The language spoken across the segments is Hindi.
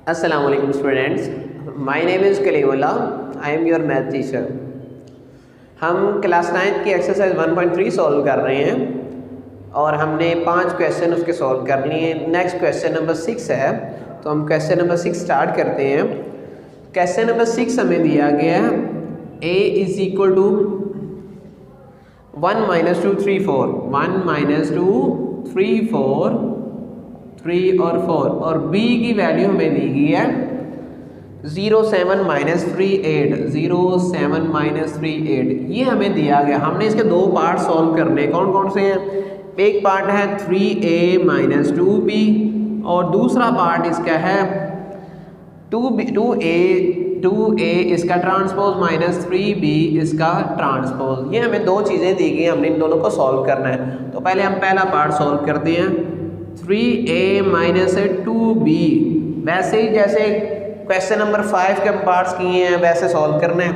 Assalamu alaikum students. My name is Kalimullah. I am your math teacher. हम क्लास 9 की एक्सरसाइज 1.3 सॉल्व कर रहे हैं और हमने 5 क्वेश्चन उसके सॉल्व कर लिए। नेक्स्ट क्वेश्चन नंबर 6 है, तो हम क्वेश्चन नंबर 6 स्टार्ट करते हैं। क्वेश्चन नंबर 6 हमें दिया गया है a इज इक्वल टू 1 - 2 3 4 1 - 2 3 4 3 और 4 और b की वैल्यू हमें दी गई है 0 7 - 3 8 0 7 - 3 8। ये हमें दिया गया। हमने इसके दो पार्ट सॉल्व करने। कौन कौन से हैं? एक पार्ट है 3a - 2b और दूसरा पार्ट इसका है 2a इसका ट्रांसपोज माइनस 3b इसका ट्रांसपोज। ये हमें दो चीज़ें दी गई, हमने इन दोनों को सॉल्व करना है। तो पहले हम पहला पार्ट सॉल्व करते हैं 3a - 2b। वैसे ही जैसे क्वेश्चन नंबर 5 के हम पार्ट्स किए हैं वैसे सॉल्व करना है।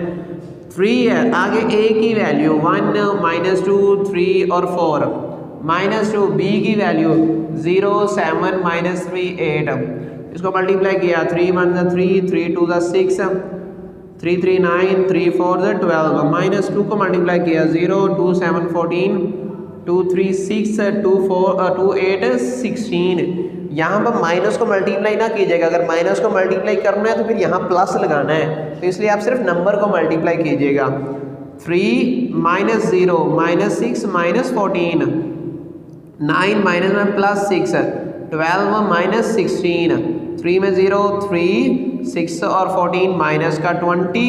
3 है, आगे a की वैल्यू 1 - 2 3 और 4 -2 b की वैल्यू 0 7 - 3 8। इसको मल्टीप्लाई किया 3 1 3 3 2 6 3 3 9 3 4 12 -2 को मल्टीप्लाई किया 0 2 7 14 2 3 6 2 4 2 8 16। यहाँ पर माइनस को मल्टीप्लाई ना कीजिएगा। अगर माइनस को मल्टीप्लाई करना है तो फिर यहाँ प्लस लगाना है, तो इसलिए आप सिर्फ नंबर को मल्टीप्लाई कीजिएगा। 3 - 0 -6 -14 9 - प्लस 6 12 - 16 3 में 0 3 6 और 14 माइनस का 20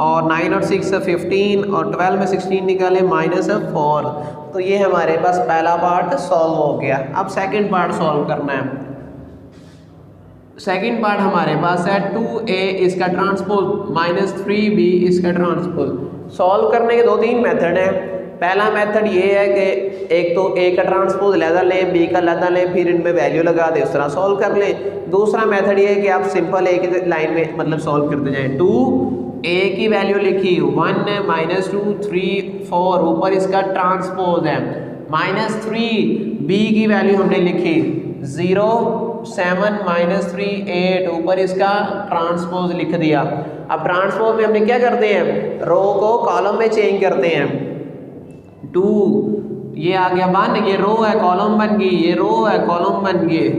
और 9 और 6 15 और 12 में 16 निकाले -4। तो ये हमारे पास पहला पार्ट सॉल्व हो गया। अब सेकंड पार्ट सॉल्व करना है। सेकंड पार्ट हमारे पास है 2a इसका ट्रांसपोज -3b इसका ट्रांसपोज। सॉल्व करने के 2-3 मेथड हैं। पहला मेथड ये है कि एक तो a का ट्रांसपोज लहदा लें, b का लहदा लें, फिर इनमें वैल्यू लगा दें, उस तरह सॉल्व कर लें। दूसरा मेथड ये है कि आप सिंपल एक ही लाइन में मतलब सॉल्व करते जाएं। 2a की वैल्यू लिखी 1 - 2 3 4 ऊपर इसका ट्रांसपोज है -3b की वैल्यू हमने लिखी 0 7 - 3 8 ऊपर इसका ट्रांसपोज लिख दिया। अब ट्रांसपोज में हमने क्या करते हैं, रो को कॉलम में चेंज करते हैं। 2 ये आ गया 1, ये रो है कॉलम बन गई, ये रो है कॉलम बन गई।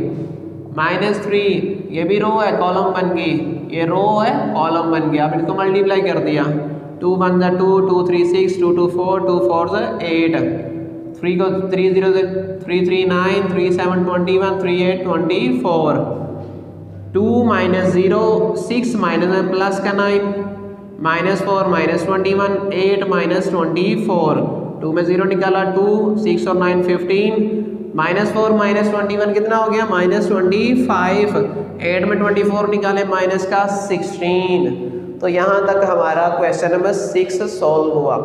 -3 ये भी रो है कॉलम बन गई, ये रो है कॉलम बन गया। अब इसको मल्टीप्लाई कर दिया 2 1 2 2 3 6 2 2 4 2 4 8 3 को 3 0 3 3 9 3 7 21 3 8 24 2 - 0 6 - प्लस का 9 -4 -21 8 -24 2 में 0 निकाला 2 6 और 9 15 -4 -21 कितना हो गया -25 8 में 24 निकाले माइनस का 16। तो यहाँ तक हमारा क्वेश्चन नंबर 6 सॉल्व हुआ।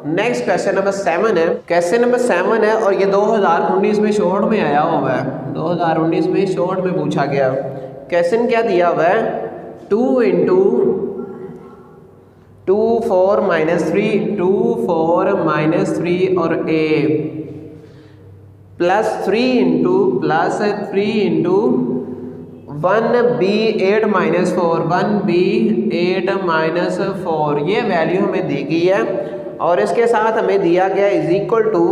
नेक्स्ट क्वेश्चन नंबर 7 है। क्वेश्चन नंबर 7 है और ये 2019 में शॉर्ट में आया हुआ है। 2019 में शॉर्ट में पूछा गया। क्वेश्चन क्या दिया हुआ है 2 × 2 4 - 3 2 4 - 3 और a +3 × +3 × 1b 8 - 4 1b 8 - 4 ये वैल्यू हमें दी गई है और इसके साथ हमें दिया गया इज इक्वल टू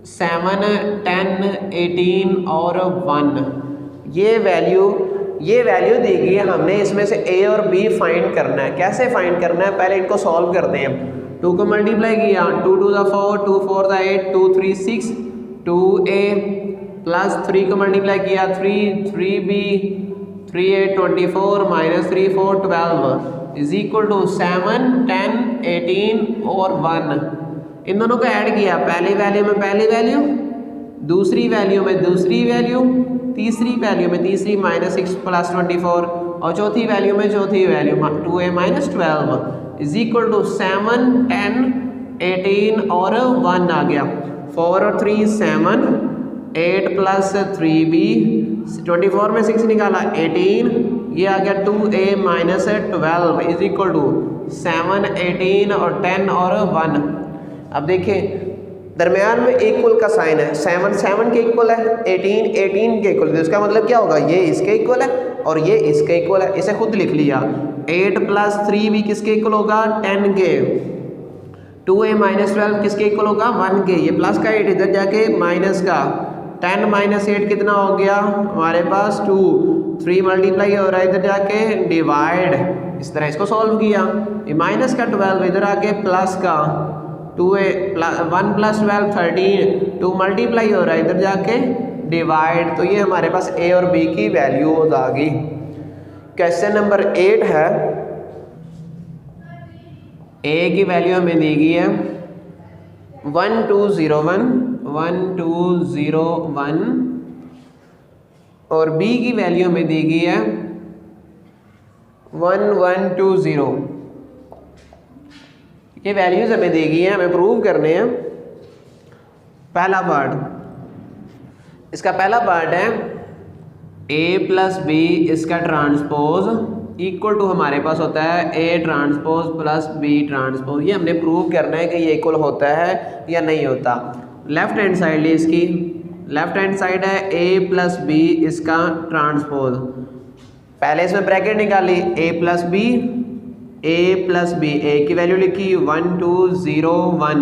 7 10 18 और 1। ये वैल्यू दी गई है। हमने इसमें से a और b फाइंड करना है। कैसे फाइंड करना है, पहले इनको सॉल्व करते हैं। 2 को मल्टीप्लाई किया 2 2 4 2 4 8 2 3 6 2a प्लस 3 को मल्टीप्लाई किया 3 3b 3 8 24 -3 4 12 इज इक्वल टू 7 10 18 और 1। इन दोनों को ऐड किया, पहली वैल्यू में पहली वैल्यू, दूसरी वैल्यू में दूसरी वैल्यू, तीसरी वैल्यू में तीसरी -6 + 24 और चौथी वैल्यू में चौथी value 2a - 12 is equal to 7 10 18 और 1 आ गया। 4 और 3 7 8 + 3b 24 में 6 निकाला 18 ये आ गया 2a - 12 इज इक्वल टू 7 18 और 10 और 1। अब देखिए दरमियान में इक्वल का साइन है, 7 7 के इक्वल है, 18 18 के इक्वल है, तो इसका मतलब क्या होगा, ये इसके इक्वल है और ये इसके इक्वल है। इसे खुद लिख लिया। 8 + 3 भी किसके इक्वल होगा, 10 के। 2a - 12 किसके इक्वल होगा, 1 के। ये प्लस का 8 इधर जाके माइनस का 10 - 8 कितना हो गया हमारे पास 2। 3 मल्टीप्लाई हो रहा है इधर जाके डिवाइड। इस तरह इसको सॉल्व किया। ये माइनस का 12 इधर आके प्लस का 2a 1 + 12 13, 2 मल्टीप्लाई हो रहा है इधर जाके डिवाइड। तो ये हमारे पास a और b की वैल्यूज आ गई। क्वेश्चन नंबर 8 है, a की वैल्यू हमें दी गई है 1201 1201 और b की वैल्यू हमें दी गई है 1120। ये वैल्यूज हमें दी गई हैं, हमें प्रूव करने हैं। पहला पार्ट, इसका पहला पार्ट है a + b इसका ट्रांसपोज इक्वल टू हमारे पास होता है a ट्रांसपोज + b ट्रांसपोज। ये हमने प्रूव करना है कि ये इक्वल होता है या नहीं होता। लेफ्ट हैंड साइड ली इसकी, लेफ्ट हैंड साइड है a + b इसका ट्रांसपोज। पहले इसमें ब्रैकेट निकाली, a + b a की वैल्यू लिखी 1201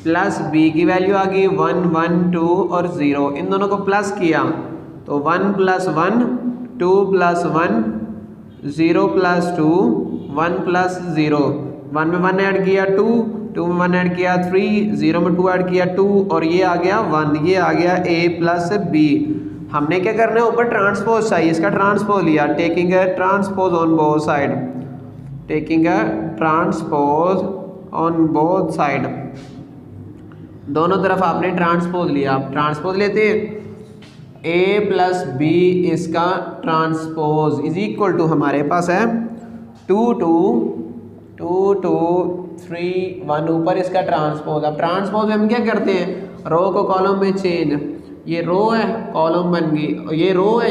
प्लस b की वैल्यू आ गई 112 और 0, इन दोनों को प्लस किया तो 1 + 1 2 + 1 0 + 2 1 + 0, 1 में 1 ऐड किया 2, 2 में 1 ऐड किया 3, 0 में 2 ऐड किया 2 और ये आ गया 1। ये आ गया a + b। हमने क्या करना है, ऊपर ट्रांसपोज चाहिए, इसका ट्रांसपोज लिया, taking a transpose on both side, taking a transpose on both side. दोनों तरफ आपने ट्रांसपोज लिया। आप ट्रांसपोज लेते हैं, a + b इसका ट्रांसपोज इज इक्वल टू हमारे पास है 2 2 2 2 3 1, ऊपर इसका ट्रांसपोज। अब ट्रांसपोज में हम क्या करते हैं, रो को कॉलम में चेंज, ये रो है कॉलम बन गई, ये रो है,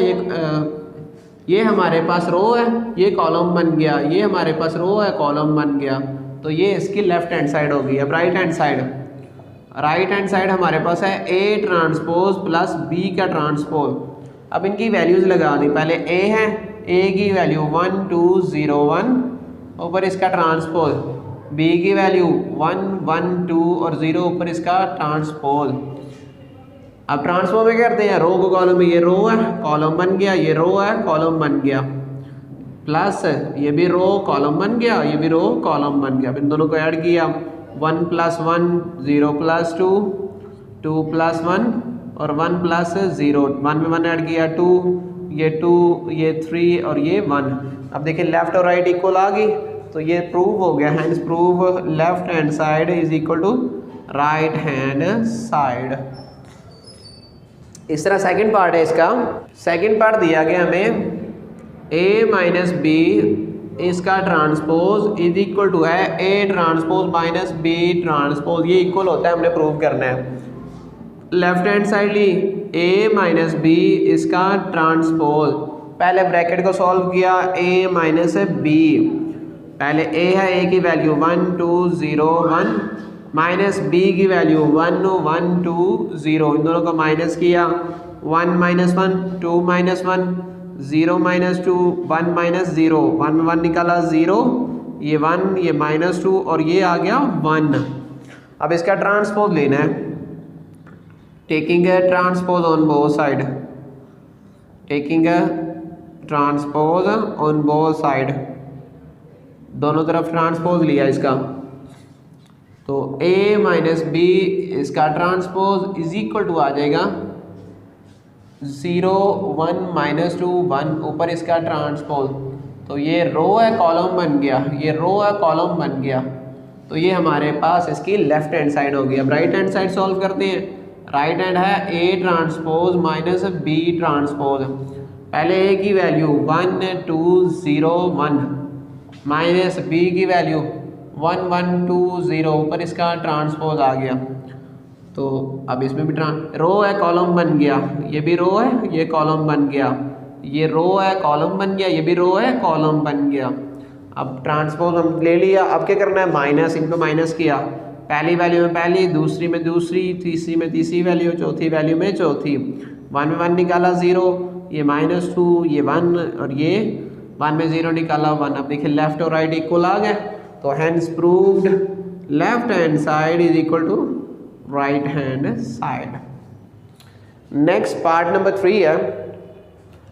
ये हमारे पास रो है, ये कॉलम बन गया, ये हमारे पास रो है कॉलम बन गया। तो ये इसकी लेफ्ट हैंड साइड होगी। अब right hand side, right hand side हमारे पास है a ट्रांसपोज + b का ट्रांसपोज। अब इनकी वैल्यूज लगा दी। पहले a है, a की वैल्यू 1201 ऊपर इसका ट्रांसपोज, b की वैल्यू 112 और 0 ऊपर इसका ट्रांसपोज। अब ट्रांसपोज में करते हैं, रो को कॉलम में, ये रो है कॉलम बन गया, ये रो है कॉलम बन गया, प्लस ये भी रो कॉलम बन गया, ये भी रो कॉलम बन गया। अब इन दोनों को ऐड किया 1 + 1 0 + 2 2 + 1 और 1 + 0, 1 में 1 ऐड किया 2, ये 2 ये 3 और ये 1। अब देखिए लेफ्ट और राइट इक्वल आ गई, तो ये प्रूव हो गया। Hence prove left hand side is equal to right hand side. इस तरह सेकंड पार्ट है इसका। सेकंड पार्ट दिया गया हमें a - b इसका ट्रांसपोज इज इक्वल टू है a ट्रांसपोज - b ट्रांसपोज। ये इक्वल होता है, हमने प्रूव करना है। लेफ्ट हैंड साइड ली, a - b इसका ट्रांसपोज। पहले ब्रैकेट को सॉल्व किया, a - b, पहले a है, a की वैल्यू 1201 माइनस b की वैल्यू 1120, इन दोनों को माइनस किया 1 - 1 2 - 1 0 - 2 1 - 0, 1 1 निकाला 0, ये 1 ये -2 और ये आ गया 1। अब इसका ट्रांसपोज लेना है, taking a transpose on both side, taking a transpose on both side, दोनों तरफ ट्रांसपोज लिया इसका। तो a - b इसका ट्रांसपोज इज इक्वल टू आ जाएगा 0 1 -2 1 ऊपर इसका ट्रांसपोज। तो ये रो है कॉलम बन गया, ये रो है कॉलम बन गया। तो ये हमारे पास इसकी लेफ्ट हैंड साइड होगी। अब राइट हैंड साइड सॉल्व करते हैं। राइट हैंड है a ट्रांसपोज - b ट्रांसपोज। पहले a की वैल्यू 1201 माइनस b की वैल्यू 1120, ऊपर इसका ट्रांसपोज आ गया। तो अब इसमें भी रो है कॉलम बन गया, ये भी रो है ये कॉलम बन गया, ये रो है कॉलम बन गया, ये भी रो है कॉलम बन गया। अब ट्रांसपोज हम ले लिया। अब क्या करना है, माइनस, इनको माइनस किया। पहली वैल्यू में पहली, दूसरी में दूसरी, तीसरी में तीसरी वैल्यू, चौथी वैल्यू में चौथी। 1 में 1 निकाला 0, ये -2, ये 1 और ये 1 में 0 निकाला 1। अब देखिए लेफ्ट और राइट इक्वल आ गए, तो hence proved left hand side is equal to right hand side. Next part number 3 है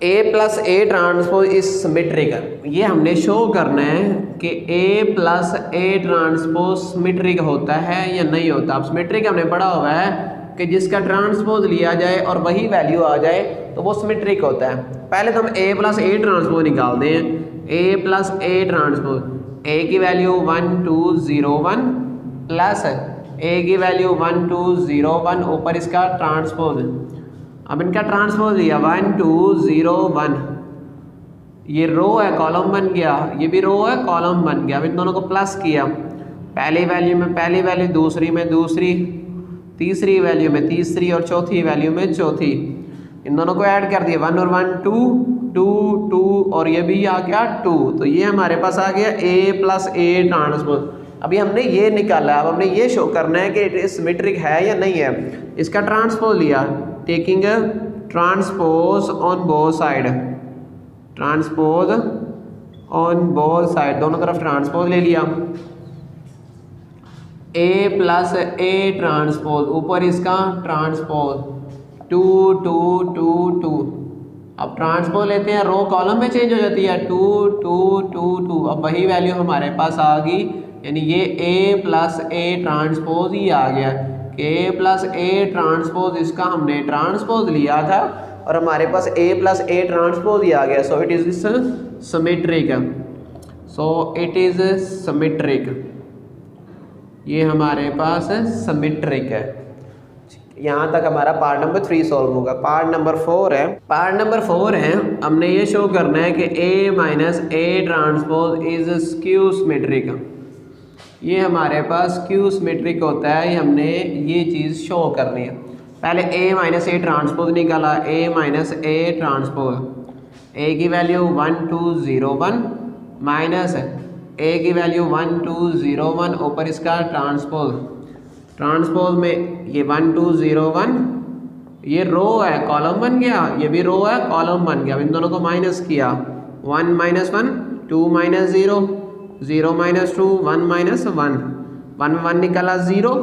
A plus A transpose is symmetric. ये हमने शो करना है कि A plus A transpose symmetric होता है या नहीं होता। अब सिमेट्रिक हमने पढ़ा हुआ है कि जिसका ट्रांसपोज लिया जाए और वही वैल्यू आ जाए तो वो सिमेट्रिक होता है। पहले तो हम A प्लस A ट्रांसपोज निकालते हैं। A plus A transpose, A की वैल्यू 1 2 0 1 प्लस A की वैल्यू 1 2 0 1 ऊपर इसका ट्रांसपोज। अब इनका ट्रांसपोज लिया 1 2 0 1, ये रो है कॉलम बन गया, ये भी रो है कॉलम बन गया। अब इन दोनों को प्लस किया, पहली वैल्यू में पहली वैल्यू, दूसरी में दूसरी, तीसरी वैल्यू में तीसरी और चौथी वैल्यू में चौथी। इन दोनों को ऐड कर दिया 1 और 1 2 2 2 और ये भी आ गया 2। तो ये हमारे पास आ गया A प्लस A ट्रांसपोज। अभी हमने ये निकाला, अब हमने ये शो करना है कि इट इज सिमेट्रिक है या नहीं है। इसका ट्रांसपोज लिया, taking transpose on both side, transpose on both side, दोनों तरफ ट्रांसपोज ले लिया। A प्लस A ट्रांसपोज, ऊपर इसका ट्रांसपोज 2 2 2 2। अब ट्रांसपोज लेते हैं, रो कॉलम में चेंज हो जाती है 2 2 2 2। अब वही वैल्यू हमारे पास आ गई, यानी ये A प्लस A ट्रांसपोज ही आ गया कि A प्लस A ट्रांसपोज, इसका हमने ट्रांसपोज लिया था और हमारे पास A प्लस A ट्रांसपोज ही आ गया। So it is symmetric, so it is symmetric, ये हमारे पास सिमेट्रिक है। यहाँ तक हमारा पार्ट नंबर 3 सॉल्व होगा। पार्ट नंबर 4 है, पार्ट नंबर 4 है, हमने ये शो करना है कि A minus A transpose is skew symmetric. ये हमारे पास स्क्यू सिमेट्रिक होता है, हमने ये चीज़ शो करनी है। पहले A माइनस A ट्रांसपोज निकाला, A minus A transpose, A की वैल्यू 1 2 0 1 माइनस A की वैल्यू 1 2 0 1 ऊपर इसका ट्रांसपोज। ट्रांसपोज में ये 1 2 0 1, ये रो है कॉलम बन गया, ये भी रो है कॉलम बन गया। इन दोनों को माइनस किया, 1 माइनस 1 2 माइनस 0 0 माइनस 2 1 माइनस 1, 1 में 1 निकाला 0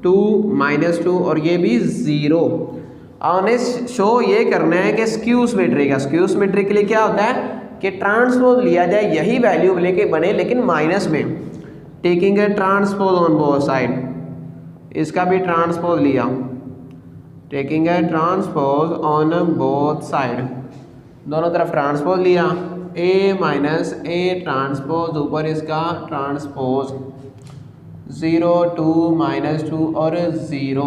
2 माइनस 2 और ये भी 0। हमने शो ये करना है कि स्क्यू सिमेट्रिक है। स्क्यू सिमेट्रिक के लिए क्या होता है कि ट्रांसपोज लिया जाए, यही वैल्यू लेके बने लेकिन माइनस में, taking A transpose on both side, इसका भी ट्रांसपोज लिया, taking A transpose on both side, दोनों तरफ ट्रांसपोज लिया। A माइनस A ट्रांसपोज ऊपर इसका ट्रांसपोज 0 2 माइनस 2 और 0।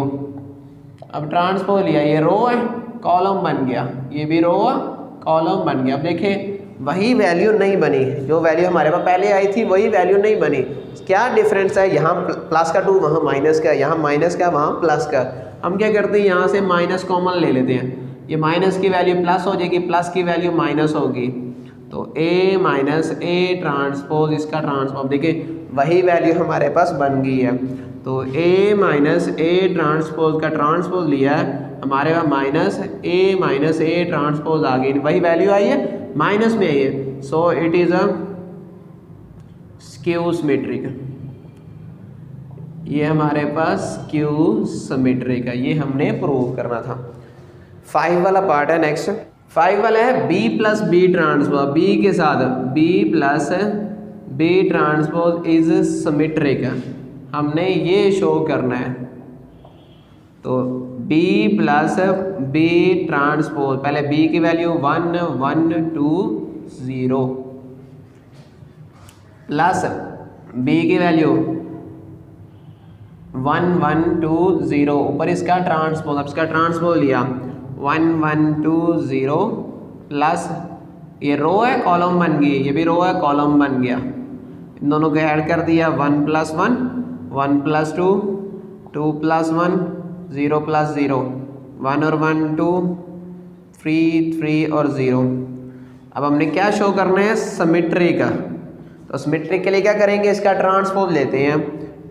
अब ट्रांसपोज लिया, ये रो है कॉलम बन गया, ये भी रो है कॉलम बन गया। अब देखें वही वैल्यू नहीं बनी, जो वैल्यू हमारे पास पहले आई थी वही वैल्यू नहीं बनी। क्या डिफरेंस है, यहाँ प्लस का 2 वहाँ माइनस का, यहाँ माइनस का वहाँ प्लस का। हम क्या करते हैं, यहाँ से माइनस कॉमन ले लेते हैं, ये माइनस की वैल्यू प्लस हो जाएगी, प्लस की वैल्यू माइनस होगी। तो A माइनस A ट्रांसपोज, इसका ट्रांसपोज, देखिए वही वैल्यू हमारे पास बन गई है। तो A माइनस A ट्रांसपोज का ट्रांसपोज लिया है, हमारे पास माइनस A ट्रांसपोज आ गई, वही वैल्यू आई है माइनस में आई है। सो it is a skew symmetric, ये हमारे पास स्क्यू सिमेट्रिक है, ये हमने प्रूव करना था। 5 वाला पार्ट है नेक्स्ट। 5 वाला है B plus B transpose, B के साथ B plus B transpose is symmetric, हमने ये शो करना है। तो B प्लस B ट्रांसपोज, पहले B की वैल्यू 1 1 2 0 प्लस B की वैल्यू 1 1 2 0 ऊपर इसका ट्रांसपोज। अब इसका ट्रांसपोज लिया 1 1 2 0 प्लस ये रो है कॉलम बन गई, ये भी रो है कॉलम बन गया। इन दोनों को ऐड कर दिया 1 प्लस 1 1 प्लस 2 2 प्लस 1 0 प्लस 0 1 और 1 2 3 3 और 0। अब हमने क्या शो करना है, सिमेट्री का। तो सिमेट्री के लिए क्या करेंगे, इसका ट्रांसपोज लेते हैं,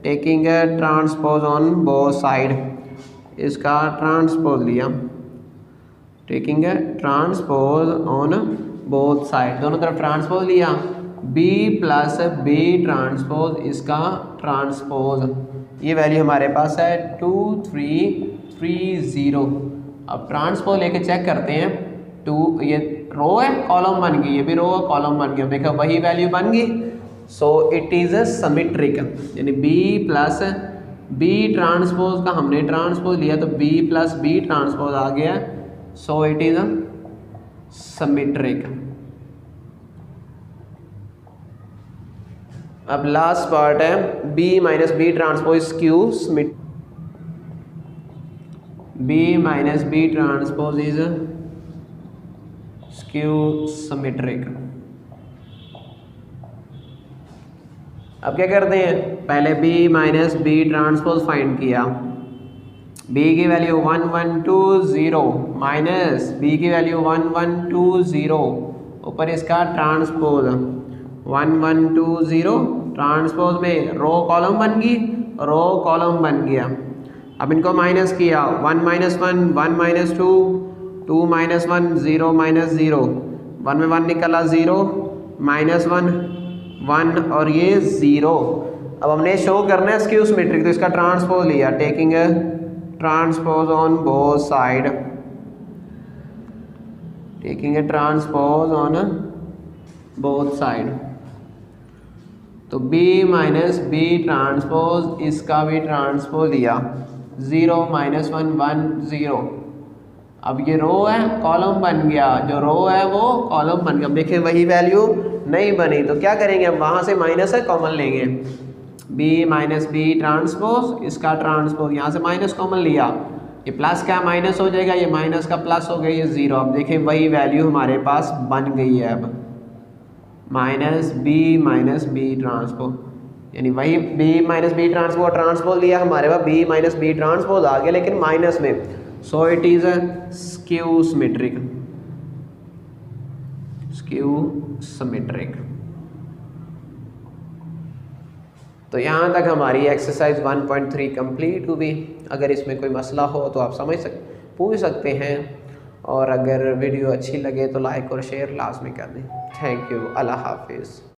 taking transpose on both side, इसका ट्रांसपोज लिया, taking transpose on both side, दोनों तरफ ट्रांसपोज लिया, बी प्लस बी ट्रांसपोज, इसका ट्रांसपोज, ये वैल्यू हमारे पास है 2330। अब ट्रांसपोज लेके चेक करते हैं, ये रो है कॉलम बन गई, ये भी रो है कॉलम बन गया, देखा वही वैल्यू बन गई। So it is a symmetric, यानी बी प्लस बी ट्रांसपोज का हमने ट्रांसपोज लिया तो बी प्लस बी ट्रांसपोज आ गया, so it is a symmetric. अब लास्ट पार्ट है B minus B transpose skew symmetric, B minus B transpose is skew symmetric. अब क्या करते हैं, पहले b minus B transpose find किया, b की वैल्यू 1120 माइनस b की वैल्यू 1120, ऊपर इसका ट्रांसपोज 1120, ट्रांसपोज में रो कॉलम बन गई, रो कॉलम बन गया। अब इनको माइनस किया, 1 माइनस 1 1 माइनस 2 2 माइनस 1 0 माइनस 0, 1 में 1 निकला 0 माइनस 1 1 और ये 0। अब हमने शो करना है स्क्यू सिमेट्रिक, तो इसका ट्रांसपोज लिया, taking transpose on both side, taking A transpose on both side, तो b माइनस बी ट्रांसपोज, इसका भी ट्रांसपोज लिया, 0 माइनस 1 1 0। अब ये रो है कॉलम बन गया, जो रो है वो कॉलम बन गया। देखिए वही वैल्यू नहीं बनी, तो क्या करेंगे, हम वहाँ से माइनस है कॉमन लेंगे, b माइनस बी ट्रांसपोज, इसका ट्रांसपोज, यहाँ से माइनस कॉमन लिया, ये प्लस का माइनस हो जाएगा, ये माइनस का प्लस हो गया, ये 0। अब देखें वही वैल्यू हमारे पास बन गई है, अब माइनस बी ट्रांसपोज, यानी वही b minus B transpose, transpose लिया हमारे पास b माइनस बी ट्रांसपोज आ गया, लेकिन माइनस में, so it is a skew symmetric, skew symmetric. तो यहाँ तक हमारी एक्सरसाइज 1.3 कंप्लीट हुई। अगर इसमें कोई मसला हो तो आप पूछ सकते हैं, और अगर वीडियो अच्छी लगे तो लाइक और शेयर लाजमी कर दें। थैंक यू, अल्लाह हाफिज़।